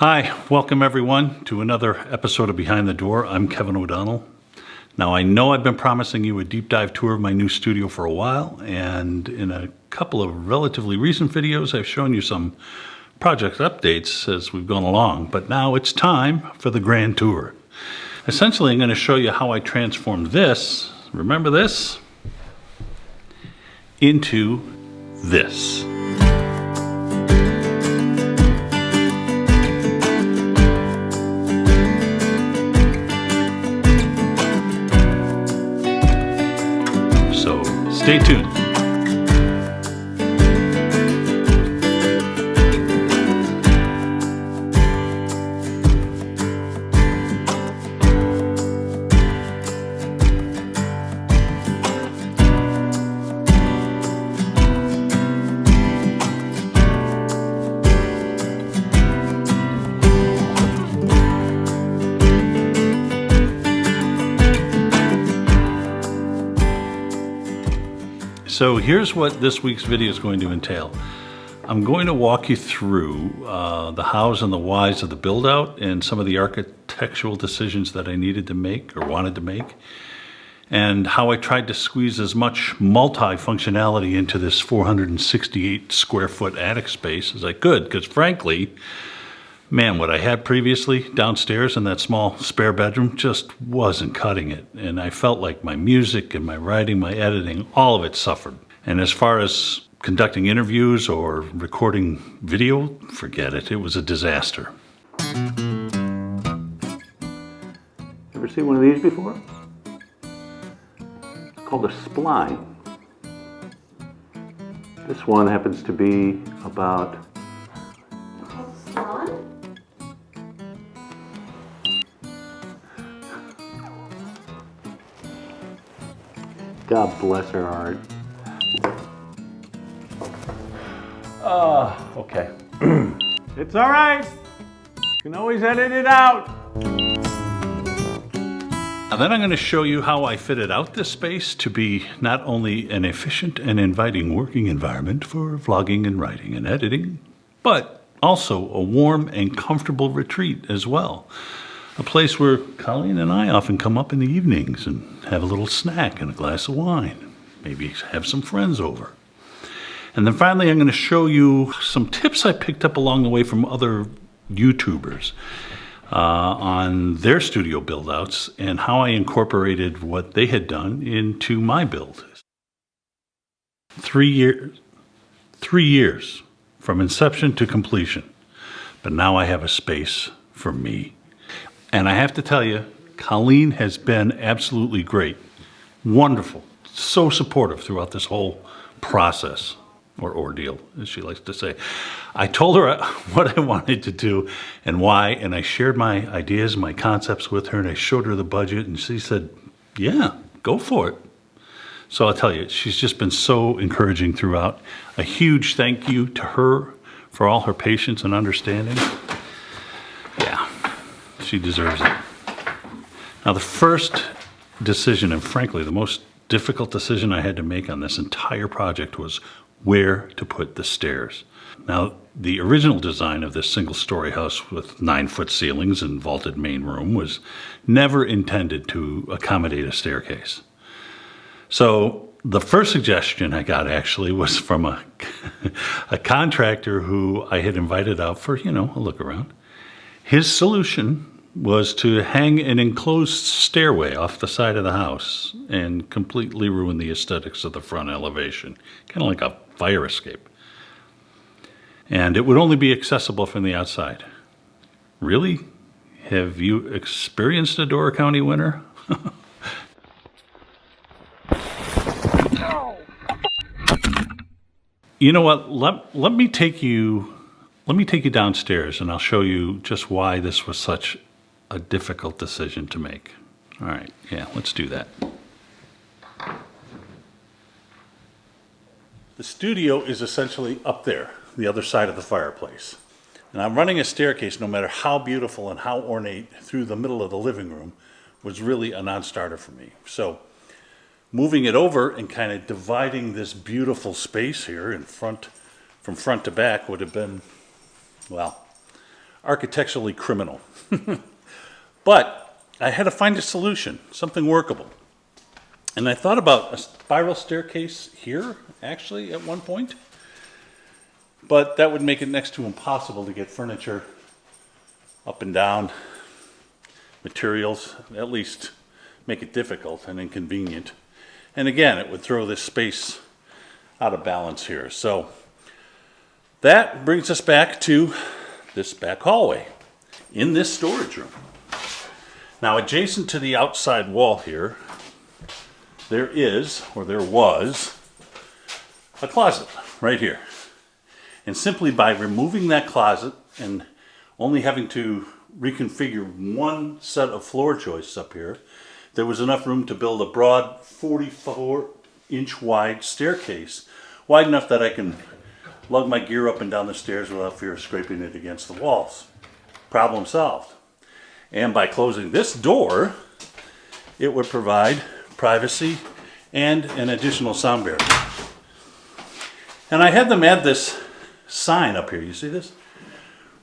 Hi, welcome everyone to another episode of Behind the Door. I'm Kevin O'Donnell. Now I know I've been promising you a deep dive tour of my new studio for a while, and in a couple of relatively recent videos I've shown you some project updates as we've gone along, but now it's time for the grand tour. Essentially I'm going to show you how I transformed this, remember this, into this. Stay tuned. So here's what this week's video is going to entail. I'm going to walk you through the hows and the whys of the build out and some of the architectural decisions that I needed to make or wanted to make, and how I tried to squeeze as much multi-functionality into this 468 square foot attic space as I could, because frankly, man, what I had previously downstairs in that small spare bedroom just wasn't cutting it. And I felt like my music and my writing, my editing, all of it suffered. And as far as conducting interviews or recording video, forget it. It was a disaster. Ever seen one of these before? It's called a spline. This one happens to be about God bless her heart. Okay. It's all right. You can always edit it out. Now then I'm going to show you how I fitted out this space to be not only an efficient and inviting working environment for vlogging and writing and editing, but also a warm and comfortable retreat as well. A place where Colleen and I often come up in the evenings and have a little snack and a glass of wine. Maybe have some friends over. And then finally, I'm going to show you some tips I picked up along the way from other YouTubers on their studio build-outs and how I incorporated what they had done into my build. 3 years from inception to completion. But now I have a space for me. And I have to tell you, Colleen has been absolutely great. Wonderful. So supportive throughout this whole process, or ordeal, as she likes to say. I told her what I wanted to do and why, and I shared my ideas, my concepts with her, and I showed her the budget, and she said, yeah, go for it. So I'll tell you, she's just been so encouraging throughout. A huge thank you to her for all her patience and understanding. Yeah. She deserves it. Now the first decision, and frankly the most difficult decision I had to make on this entire project, was where to put the stairs. Now the original design of this single-story house with 9-foot ceilings and vaulted main room was never intended to accommodate a staircase. So the first suggestion I got actually was from a contractor who I had invited out for, a look around. His solution was to hang an enclosed stairway off the side of the house and completely ruin the aesthetics of the front elevation, kind of like a fire escape. And it would only be accessible from the outside. Really? Have you experienced a Door County winter? You know what? Let me take you downstairs and I'll show you just why this was such a difficult decision to make. All right, yeah, let's do that. The studio is essentially up there, the other side of the fireplace. And I'm running a staircase, no matter how beautiful and how ornate, through the middle of the living room was really a non-starter for me. So moving it over and kind of dividing this beautiful space here in front, from front to back, would have been, well, architecturally criminal. But I had to find a solution, something workable. And I thought about a spiral staircase here, actually, at one point. But that would make it next to impossible to get furniture up and down, materials, at least make it difficult and inconvenient. And again, it would throw this space out of balance here. So that brings us back to this back hallway in this storage room. Now, adjacent to the outside wall here, there was a closet right here. And simply by removing that closet and only having to reconfigure one set of floor joists up here, there was enough room to build a broad 44-inch wide staircase, wide enough that I can lug my gear up and down the stairs without fear of scraping it against the walls. Problem solved. And by closing this door, it would provide privacy and an additional sound barrier. And I had them add this sign up here. You see this?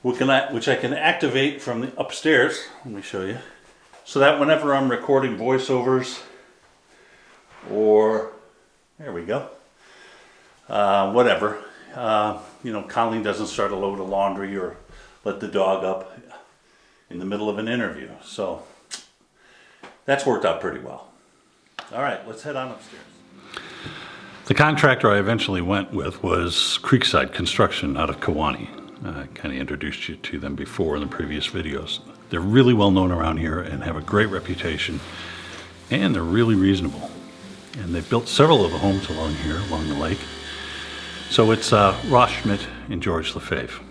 Which I can activate from the upstairs. Let me show you. So that whenever I'm recording voiceovers or, there we go, whatever, Colleen doesn't start a load of laundry or let the dog up in the middle of an interview. So that's worked out pretty well. All right, let's head on upstairs. The contractor I eventually went with was Creekside Construction out of Kewanee. I kind of introduced you to them before in the previous videos. They're really well known around here and have a great reputation, and they're really reasonable. And they've built several of the homes along here, along the lake. So it's Ross Schmidt and George Lefebvre,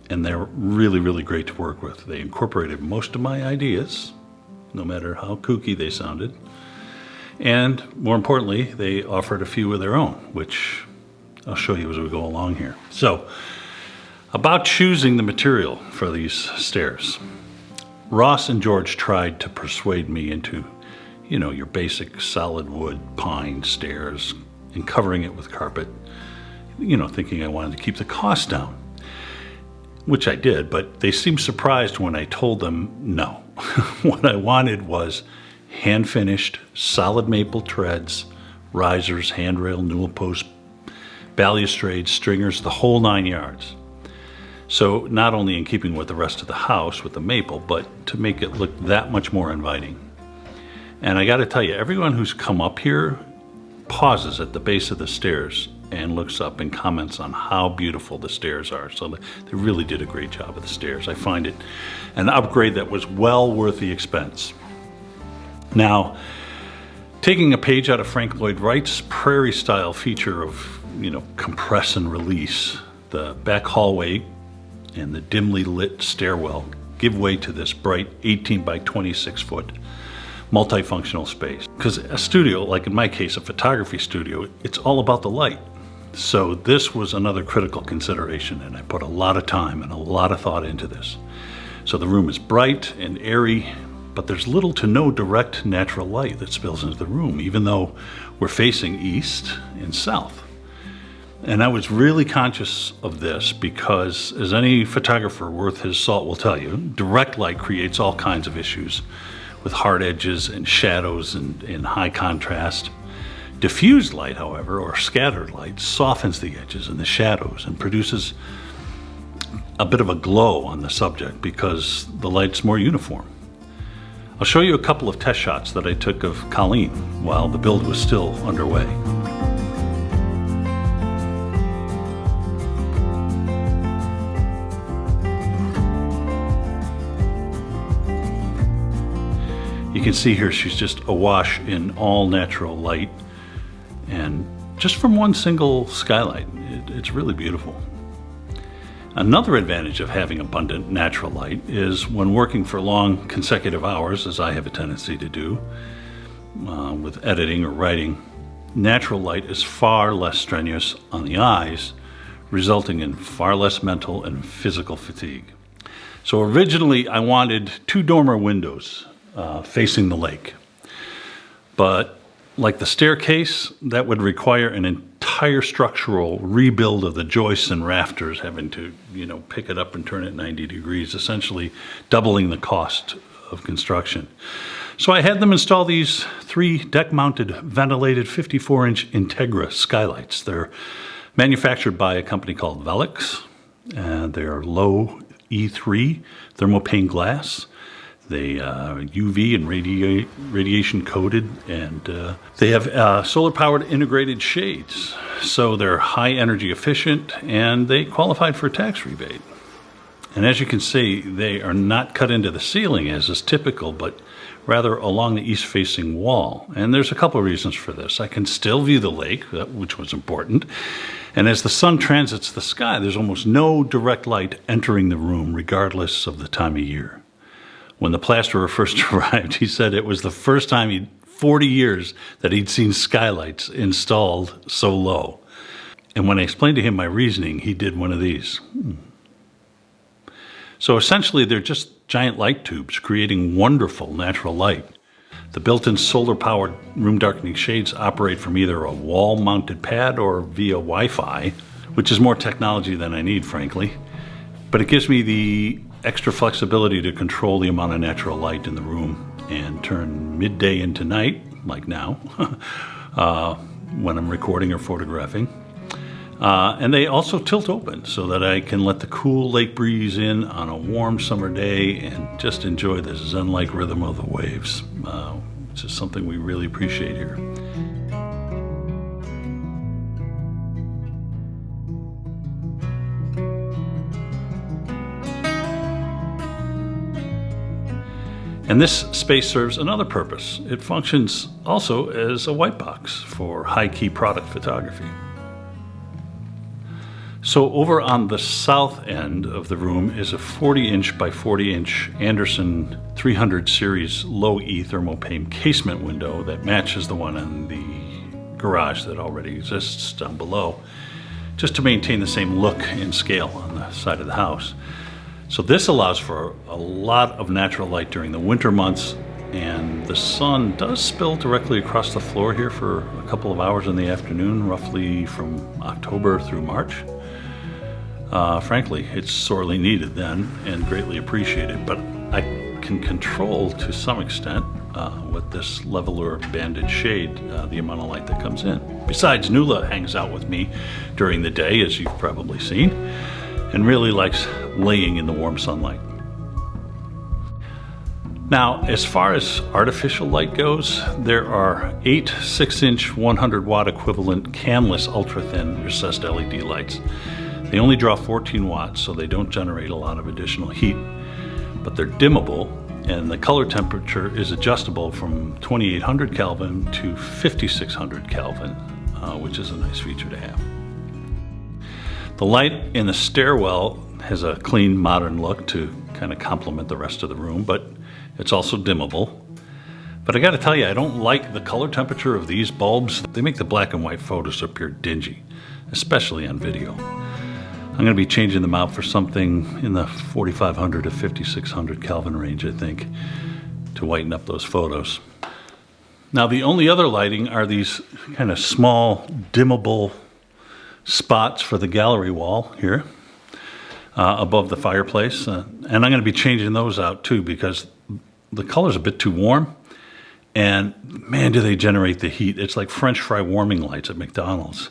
and they're really, really great to work with. They incorporated most of my ideas, no matter how kooky they sounded. And more importantly, they offered a few of their own, which I'll show you as we go along here. So, about choosing the material for these stairs. Ross and George tried to persuade me into, your basic solid wood pine stairs and covering it with carpet, thinking I wanted to keep the cost down, which I did, but they seemed surprised when I told them no. What I wanted was hand-finished, solid maple treads, risers, handrail, newel posts, balustrades, stringers, the whole 9 yards. So not only in keeping with the rest of the house with the maple, but to make it look that much more inviting. And I got to tell you, everyone who's come up here pauses at the base of the stairs and looks up and comments on how beautiful the stairs are. So they really did a great job of the stairs. I find it an upgrade that was well worth the expense. Now, taking a page out of Frank Lloyd Wright's prairie-style feature of, compress and release, the back hallway and the dimly lit stairwell give way to this bright 18 by 26 foot multifunctional space. Because a studio, like in my case, a photography studio, it's all about the light. So this was another critical consideration, and I put a lot of time and a lot of thought into this. So the room is bright and airy, but there's little to no direct natural light that spills into the room, even though we're facing east and south. And I was really conscious of this because, as any photographer worth his salt will tell you, direct light creates all kinds of issues with hard edges and shadows and high contrast. Diffused light, however, or scattered light, softens the edges and the shadows and produces a bit of a glow on the subject because the light's more uniform. I'll show you a couple of test shots that I took of Colleen while the build was still underway. You can see here she's just awash in all natural light, and just from one single skylight. It's really beautiful. Another advantage of having abundant natural light is when working for long consecutive hours, as I have a tendency to do with editing or writing, natural light is far less strenuous on the eyes, resulting in far less mental and physical fatigue. So originally I wanted 2 dormer windows facing the lake, but like the staircase, that would require an entire structural rebuild of the joists and rafters, having to, pick it up and turn it 90 degrees, essentially doubling the cost of construction. So I had them install these 3 deck-mounted ventilated 54-inch Integra skylights. They're manufactured by a company called Velux, and they're low E3 thermopane glass. They are UV and radiation coated, and they have solar-powered integrated shades. So they're high energy efficient, and they qualified for a tax rebate. And as you can see, they are not cut into the ceiling as is typical, but rather along the east-facing wall. And there's a couple of reasons for this. I can still view the lake, which was important. And as the sun transits the sky, there's almost no direct light entering the room, regardless of the time of year. When the plasterer first arrived, he said it was the first time in 40 years that he'd seen skylights installed so low. And when I explained to him my reasoning, he did one of these. So essentially, they're just giant light tubes creating wonderful natural light. The built-in solar-powered room darkening shades operate from either a wall-mounted pad or via Wi-Fi, which is more technology than I need, frankly. But it gives me the extra flexibility to control the amount of natural light in the room and turn midday into night, like now, when I'm recording or photographing. And they also tilt open so that I can let the cool lake breeze in on a warm summer day and just enjoy the zen-like rhythm of the waves, which is something we really appreciate here. And this space serves another purpose. It functions also as a white box for high-key product photography. So over on the south end of the room is a 40-inch by 40-inch Anderson 300 series low E thermopane casement window that matches the one in the garage that already exists down below, just to maintain the same look and scale on the side of the house. So this allows for a lot of natural light during the winter months, and the sun does spill directly across the floor here for a couple of hours in the afternoon, roughly from October through March. Frankly, it's sorely needed then and greatly appreciated, but I can control to some extent with this leveler banded shade the amount of light that comes in. Besides, Nuala hangs out with me during the day, as you've probably seen, and really likes laying in the warm sunlight. Now, as far as artificial light goes, there are 8 6-inch 100-watt equivalent canless ultra-thin recessed LED lights. They only draw 14 watts, so they don't generate a lot of additional heat, but they're dimmable, and the color temperature is adjustable from 2800 Kelvin to 5600 Kelvin, which is a nice feature to have. The light in the stairwell has a clean, modern look to kind of complement the rest of the room, but it's also dimmable. But I gotta tell you, I don't like the color temperature of these bulbs. They make the black and white photos appear dingy, especially on video. I'm gonna be changing them out for something in the 4500 to 5600 Kelvin range, I think, to whiten up those photos. Now, the only other lighting are these kind of small, dimmable spots for the gallery wall here above the fireplace. And I'm gonna be changing those out too, because the color's a bit too warm, and man, do they generate the heat. It's like French fry warming lights at McDonald's.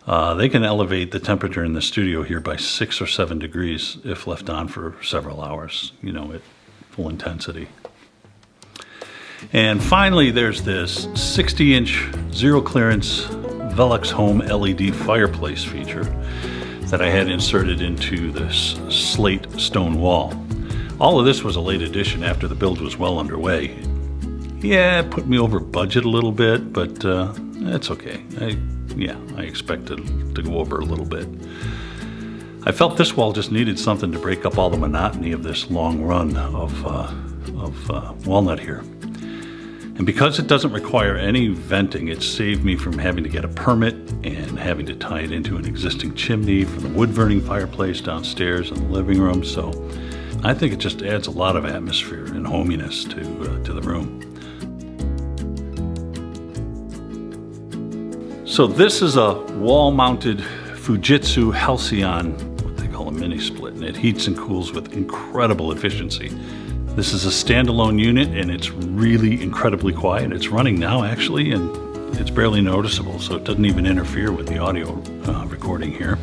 They can elevate the temperature in the studio here by 6 or 7 degrees if left on for several hours, at full intensity. And finally, there's this 60-inch zero clearance Velux Home LED fireplace feature that I had inserted into this slate stone wall. All of this was a late addition after the build was well underway. Yeah, it put me over budget a little bit, but it's okay. I expected to go over a little bit. I felt this wall just needed something to break up all the monotony of this long run of walnut here. And because it doesn't require any venting, it saved me from having to get a permit and having to tie it into an existing chimney for the wood-burning fireplace downstairs in the living room. So I think it just adds a lot of atmosphere and hominess to the room. So this is a wall-mounted Fujitsu Halcyon, what they call a mini split, and it heats and cools with incredible efficiency. This is a standalone unit and it's really incredibly quiet. It's running now actually, and it's barely noticeable, so it doesn't even interfere with the audio recording here.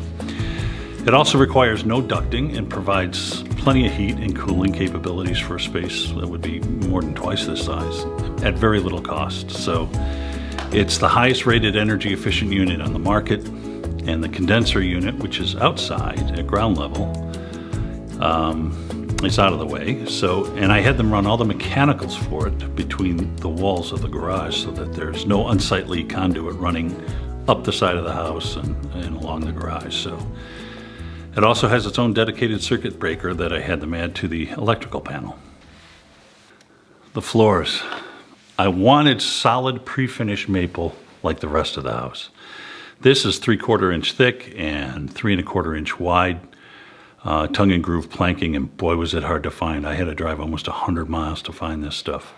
It also requires no ducting and provides plenty of heat and cooling capabilities for a space that would be more than twice this size at very little cost. So it's the highest rated energy efficient unit on the market, and the condenser unit, which is outside at ground level, it's out of the way. So, and I had them run all the mechanicals for it between the walls of the garage so that there's no unsightly conduit running up the side of the house and along the garage. So it also has its own dedicated circuit breaker that I had them add to the electrical panel. The floors. I wanted solid pre-finished maple like the rest of the house. This is 3/4 inch thick and 3 1/4 inch wide. Tongue and groove planking, and boy was it hard to find. I had to drive almost 100 miles to find this stuff.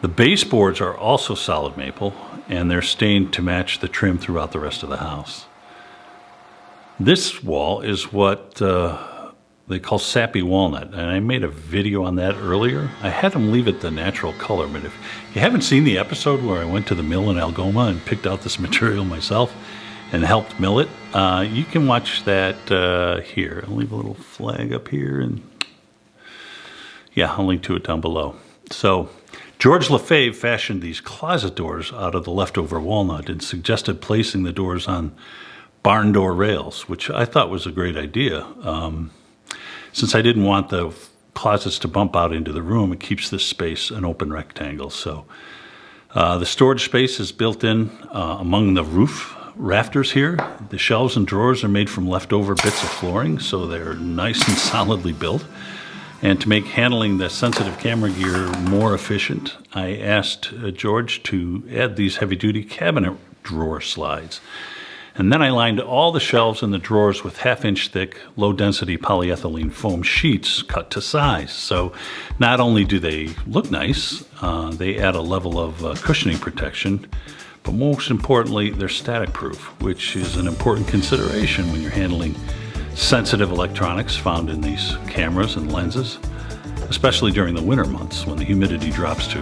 The baseboards are also solid maple, and they're stained to match the trim throughout the rest of the house. This wall is what they call sappy walnut, and I made a video on that earlier. I had them leave it the natural color, but if you haven't seen the episode where I went to the mill in Algoma and picked out this material myself and helped mill it, you can watch that here. I'll leave a little flag up here, and yeah, I'll link to it down below. So George LaFave fashioned these closet doors out of the leftover walnut and suggested placing the doors on barn door rails, which I thought was a great idea. Since I didn't want the closets to bump out into the room, it keeps this space an open rectangle. So the storage space is built in among the roof rafters here. The shelves and drawers are made from leftover bits of flooring, so they're nice and solidly built. And to make handling the sensitive camera gear more efficient, I asked George to add these heavy-duty cabinet drawer slides. And then I lined all the shelves and the drawers with 1/2 inch thick, low-density polyethylene foam sheets cut to size. So not only do they look nice, they add a level of cushioning protection, but most importantly, they're static proof, which is an important consideration when you're handling sensitive electronics found in these cameras and lenses, especially during the winter months when the humidity drops to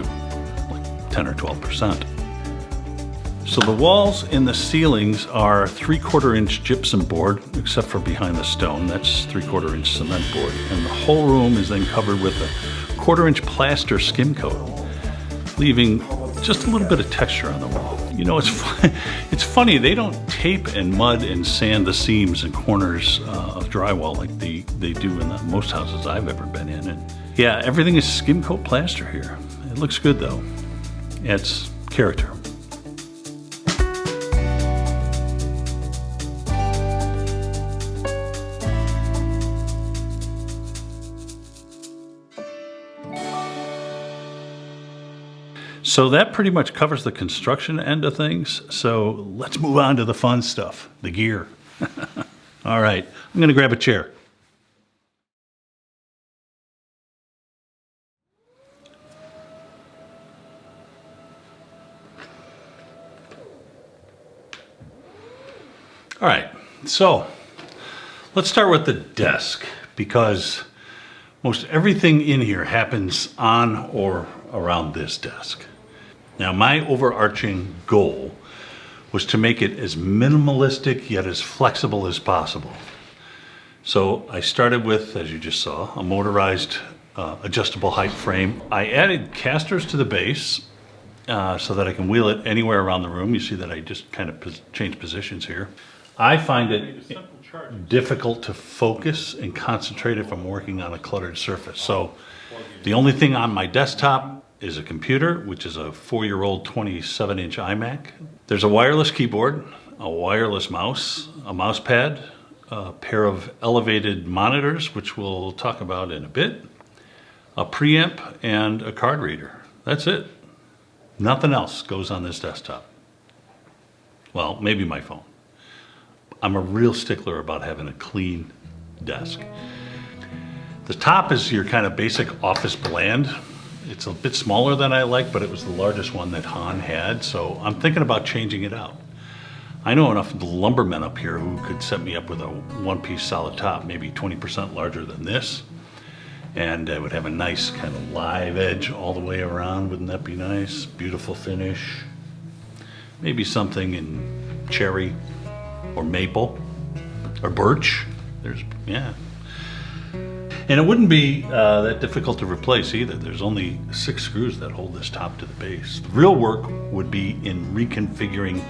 like 10 or 12%. So the walls and the ceilings are 3/4 inch gypsum board, except for behind the stone. That's 3/4 inch cement board. And the whole room is then covered with a 1/4 inch plaster skim coat, leaving just a little bit of texture on the wall. You know, it's funny, they don't tape and mud and sand the seams and corners of drywall like they do in most houses I've ever been in. And yeah, everything is skim coat plaster here. It looks good though. Adds character. So that pretty much covers the construction end of things. So let's move on to the fun stuff, the gear. All right, I'm gonna grab a chair. All right, so let's start with the desk, because most everything in here happens on or around this desk. Now, my overarching goal was to make it as minimalistic yet as flexible as possible. So I started with, as you just saw, a motorized adjustable height frame. I added casters to the base so that I can wheel it anywhere around the room. You see that I just kind of changed positions here. I find it difficult to focus and concentrate if I'm working on a cluttered surface. So the only thing on my desktop is a computer, which is a 4-year-old 27-inch iMac. There's a wireless keyboard, a wireless mouse, a mouse pad, a pair of elevated monitors, which we'll talk about in a bit, a preamp, and a card reader. That's it. Nothing else goes on this desktop. Well, maybe my phone. I'm a real stickler about having a clean desk. The top is your kind of basic office bland. It's a bit smaller than I like, but it was the largest one that Han had, so I'm thinking about changing it out. I know enough of the lumbermen up here who could set me up with a one-piece solid top, maybe 20% larger than this. And it would have a nice kind of live edge all the way around. Wouldn't that be nice? Beautiful finish. Maybe something in cherry or maple or birch. Yeah. And it wouldn't be that difficult to replace either. There's only 6 screws that hold this top to the base. The real work would be in reconfiguring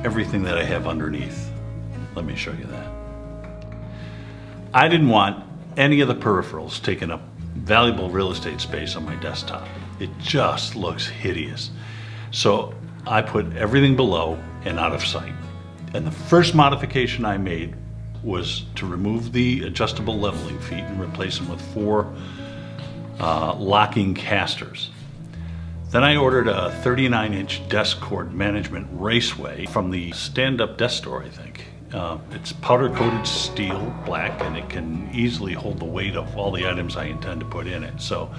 everything that I have underneath. Let me show you that. I didn't want any of the peripherals taking up valuable real estate space on my desktop. It just looks hideous. So I put everything below and out of sight. And the first modification I made was to remove the adjustable leveling feet and replace them with 4 locking casters. Then I ordered a 39-inch desk cord management raceway from the stand-up desk store, I think. It's powder-coated steel, black, and it can easily hold the weight of all the items I intend to put in it. So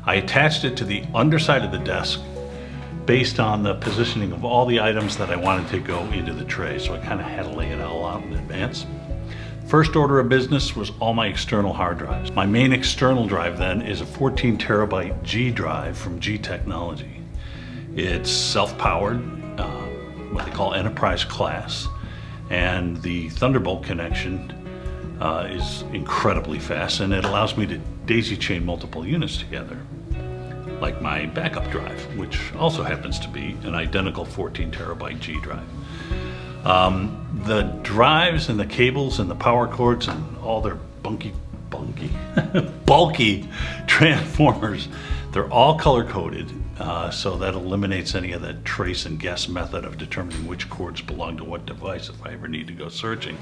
I attached it to the underside of the desk based on the positioning of all the items that I wanted to go into the tray. So I kind of had to lay it all out in advance. First order of business was all my external hard drives. My main external drive then is a 14 terabyte G drive from G Technology. It's self-powered, what they call enterprise class, and the Thunderbolt connection is incredibly fast, and it allows me to daisy chain multiple units together, like my backup drive, which also happens to be an identical 14 terabyte G drive. The drives and the cables and the power cords and all their bulky transformers, they're all color coded, so that eliminates any of that trace and guess method of determining which cords belong to what device if I ever need to go searching.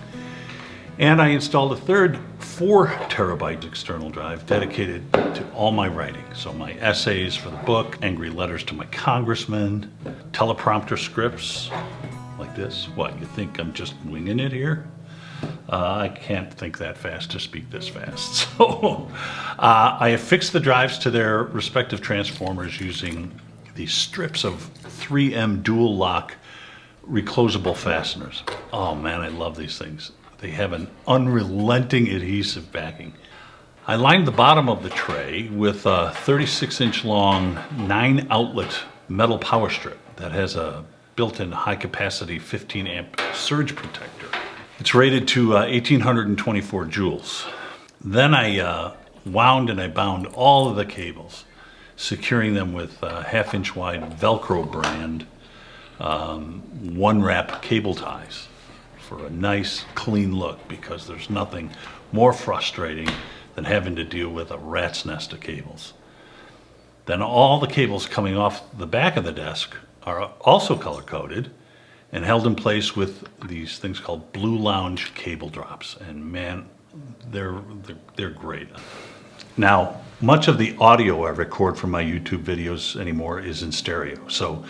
And I installed a third 4 terabyte external drive dedicated to all my writing. So my essays for the book, angry letters to my congressman, teleprompter scripts, like this. What, you think I'm just winging it here? I can't think that fast to speak this fast. So I affixed the drives to their respective transformers using these strips of 3M dual lock reclosable fasteners. Oh man, I love these things. They have an unrelenting adhesive backing. I lined the bottom of the tray with a 36-inch long 9-outlet metal power strip that has a built-in high-capacity 15-amp surge protector. It's rated to 1,824 joules. Then I wound and I bound all of the cables, securing them with half-inch wide Velcro brand 1-wrap cable ties for a nice, clean look, because there's nothing more frustrating than having to deal with a rat's nest of cables. Then all the cables coming off the back of the desk are also color-coded and held in place with these things called Blue Lounge cable drops. And man, they're great. Now, much of the audio I record for my YouTube videos anymore is in stereo. So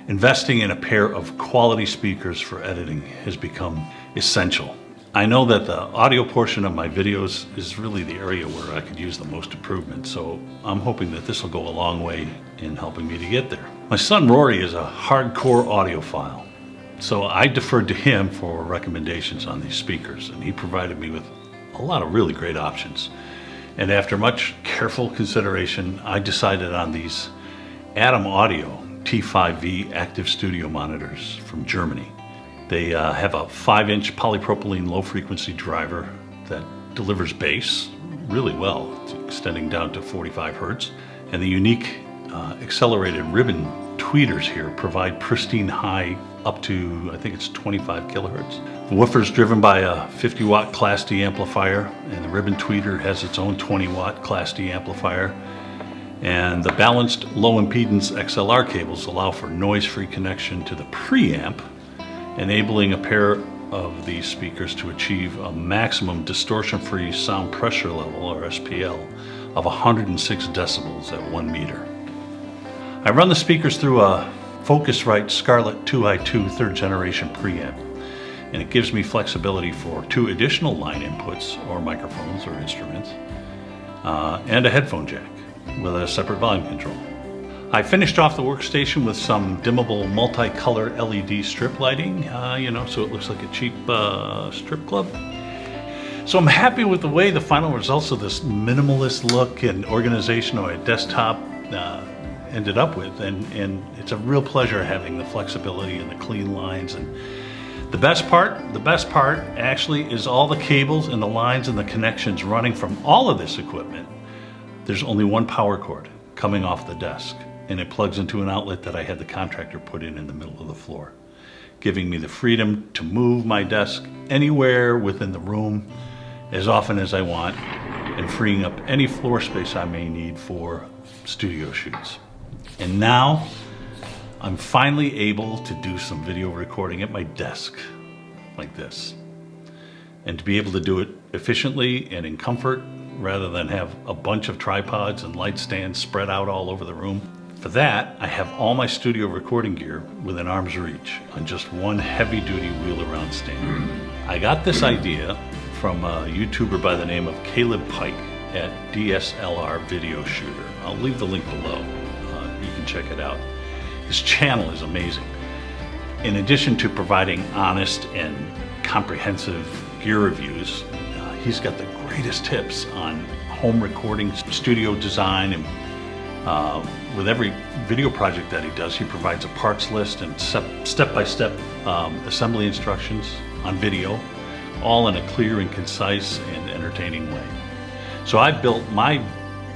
investing in a pair of quality speakers for editing has become essential. I know that the audio portion of my videos is really the area where I could use the most improvement, so I'm hoping that this will go a long way in helping me to get there. My son Rory is a hardcore audiophile, so I deferred to him for recommendations on these speakers, and he provided me with a lot of really great options. And after much careful consideration, I decided on these Adam Audio T5V active studio monitors from Germany. They have a 5-inch polypropylene low-frequency driver that delivers bass really well, extending down to 45 hertz. And the unique accelerated ribbon tweeters here provide pristine high up to, I think it's 25 kilohertz. The woofer's driven by a 50-watt Class D amplifier, and the ribbon tweeter has its own 20-watt Class D amplifier. And the balanced low-impedance XLR cables allow for noise-free connection to the preamp, enabling a pair of these speakers to achieve a maximum distortion-free sound pressure level, or SPL, of 106 decibels at 1 meter. I run the speakers through a Focusrite Scarlett 2i2 3rd generation preamp, and it gives me flexibility for 2 additional line inputs, or microphones or instruments, and a headphone jack with a separate volume control. I finished off the workstation with some dimmable multicolor LED strip lighting, so it looks like a cheap strip club. So I'm happy with the way the final results of this minimalist look and organization of my desktop ended up with, and it's a real pleasure having the flexibility and the clean lines. And the best part actually is all the cables and the lines and the connections running from all of this equipment. There's only one power cord coming off the desk, and it plugs into an outlet that I had the contractor put in the middle of the floor, giving me the freedom to move my desk anywhere within the room as often as I want, and freeing up any floor space I may need for studio shoots. And now I'm finally able to do some video recording at my desk like this, and to be able to do it efficiently and in comfort rather than have a bunch of tripods and light stands spread out all over the room. For that, I have all my studio recording gear within arm's reach on just one heavy-duty wheel-around stand. I got this idea from a YouTuber by the name of Caleb Pike at DSLR Video Shooter. I'll leave the link below. You can check it out. His channel is amazing. In addition to providing honest and comprehensive gear reviews, he's got the greatest tips on home recording, studio design, and with every video project that he does, he provides a parts list and step-by-step assembly instructions on video, all in a clear and concise and entertaining way. So I built my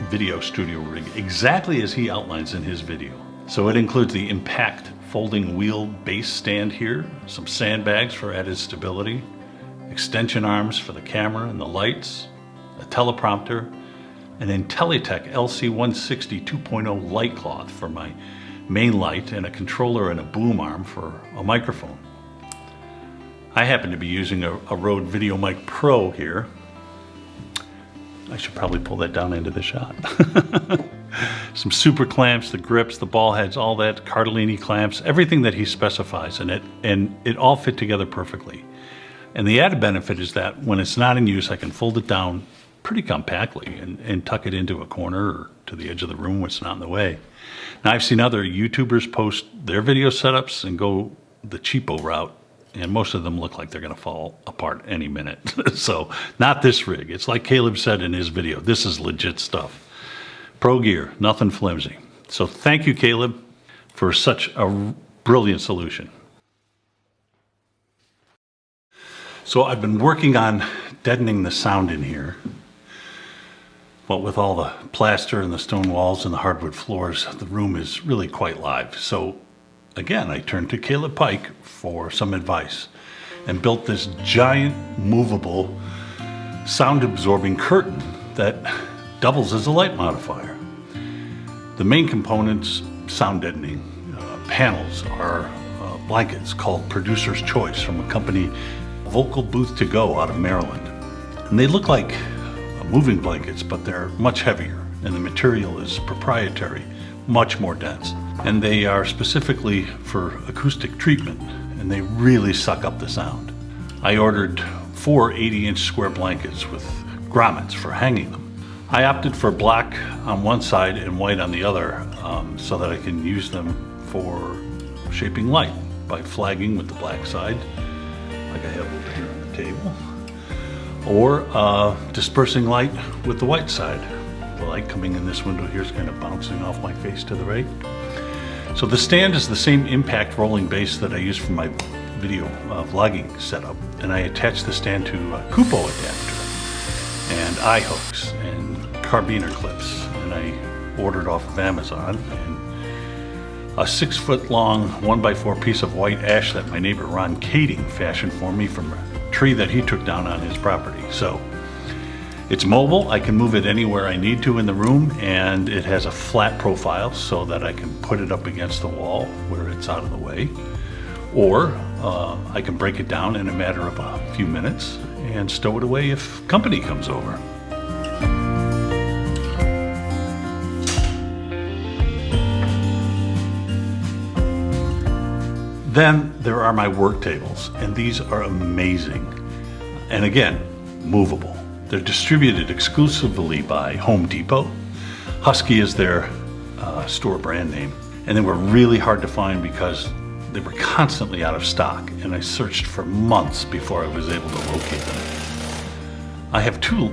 video studio rig exactly as he outlines in his video. So it includes the impact folding wheel base stand here, some sandbags for added stability, extension arms for the camera and the lights, a teleprompter, an Intelitech LC160 2.0 light cloth for my main light, and a controller and a boom arm for a microphone. I happen to be using a Rode VideoMic Pro here. I should probably pull that down into the shot. Some super clamps, the grips, the ball heads, all that, Cardellini clamps, everything that he specifies in it, and it all fit together perfectly. And the added benefit is that when it's not in use, I can fold it down pretty compactly and tuck it into a corner or to the edge of the room when it's not in the way. Now, I've seen other YouTubers post their video setups and go the cheapo route, and most of them look like they're going to fall apart any minute. So not this rig. It's like Caleb said in his video, this is legit stuff. Pro gear, nothing flimsy. So thank you, Caleb, for such a brilliant solution. So I've been working on deadening the sound in here. But with all the plaster and the stone walls and the hardwood floors, the room is really quite live. So again, I turned to Caleb Pike for some advice and built this giant movable sound absorbing curtain that doubles as a light modifier. The main components, sound deadening panels, are blankets called Producer's Choice from a company, Vocal Booth to Go, out of Maryland. And they look like moving blankets, but they're much heavier, and the material is proprietary, much more dense. And they are specifically for acoustic treatment, and they really suck up the sound. I ordered 4 80-inch square blankets with grommets for hanging them. I opted for black on one side and white on the other, so that I can use them for shaping light by flagging with the black side, like I have over here on the table, or dispersing light with the white side. The light coming in this window here is kind of bouncing off my face to the right. So the stand is the same impact rolling base that I use for my video vlogging setup, and I attach the stand to a Kupo adapter and eye hooks and carabiner clips, and I ordered off of Amazon, and a 6-foot long 1x4 piece of white ash that my neighbor Ron Kading fashioned for me from a tree that he took down on his property. So it's mobile. I can move it anywhere I need to in the room, and it has a flat profile so that I can put it up against the wall where it's out of the way, or I can break it down in a matter of a few minutes and stow it away if company comes over. Then there are my work tables, and these are amazing. And again, movable. They're distributed exclusively by Home Depot. Husky is their store brand name. And they were really hard to find because they were constantly out of stock, and I searched for months before I was able to locate them. I have two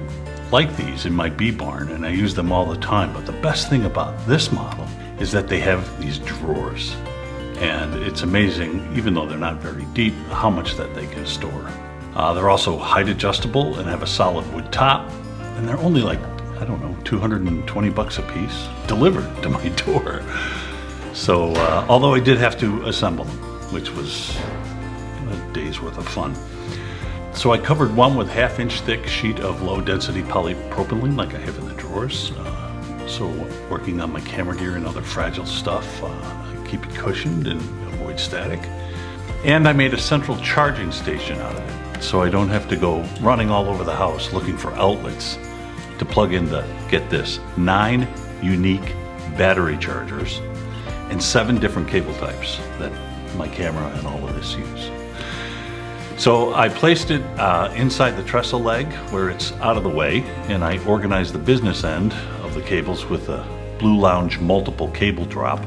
like these in my bee barn, and I use them all the time, but the best thing about this model is that they have these drawers. And it's amazing, even though they're not very deep, how much that they can store. They're also height adjustable and have a solid wood top, and they're only like, I don't know, 220 bucks a piece, delivered to my door. So, although I did have to assemble them, which was a day's worth of fun. So I covered one with 1/2-inch thick sheet of low-density polypropylene like I have in the drawers. So working on my camera gear and other fragile stuff, I keep it cushioned and avoid static. And I made a central charging station out of it, so I don't have to go running all over the house looking for outlets to plug in the, get this, 9 unique battery chargers and 7 different cable types that my camera and all of this use. So I placed it inside the trestle leg where it's out of the way, and I organized the business end of the cables with a Blue Lounge multiple cable drop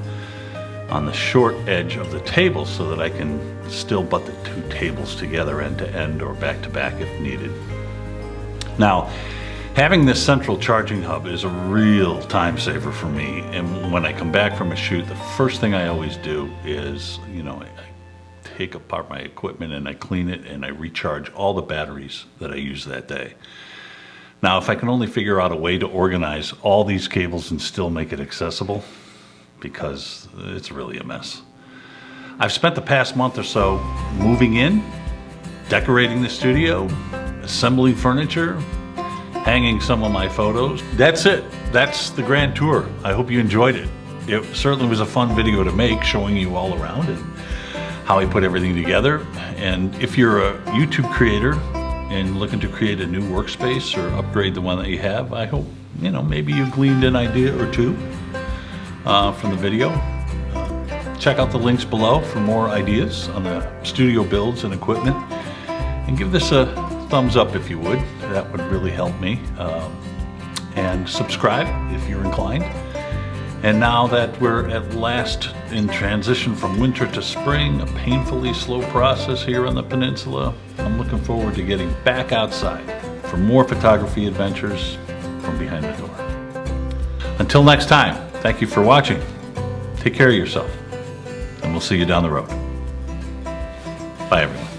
on the short edge of the table so that I can still butt the 2 tables together end to end or back to back if needed. Now, having this central charging hub is a real time saver for me, and when I come back from a shoot, the first thing I always do is, I take apart my equipment and I clean it and I recharge all the batteries that I use that day. Now, if I can only figure out a way to organize all these cables and still make it accessible, because it's really a mess. I've spent the past month or so moving in, decorating the studio, assembling furniture, hanging some of my photos. That's it. That's the grand tour. I hope you enjoyed it. It certainly was a fun video to make, showing you all around and how I put everything together. And if you're a YouTube creator and looking to create a new workspace or upgrade the one that you have, I hope, maybe you gleaned an idea or two from the video. Check out the links below for more ideas on the studio builds and equipment. And give this a thumbs up if you would. That would really help me. And subscribe if you're inclined. And now that we're at last in transition from winter to spring, a painfully slow process here on the peninsula, I'm looking forward to getting back outside for more photography adventures from behind the door. Until next time, thank you for watching. Take care of yourself, and we'll see you down the road. Bye, everyone.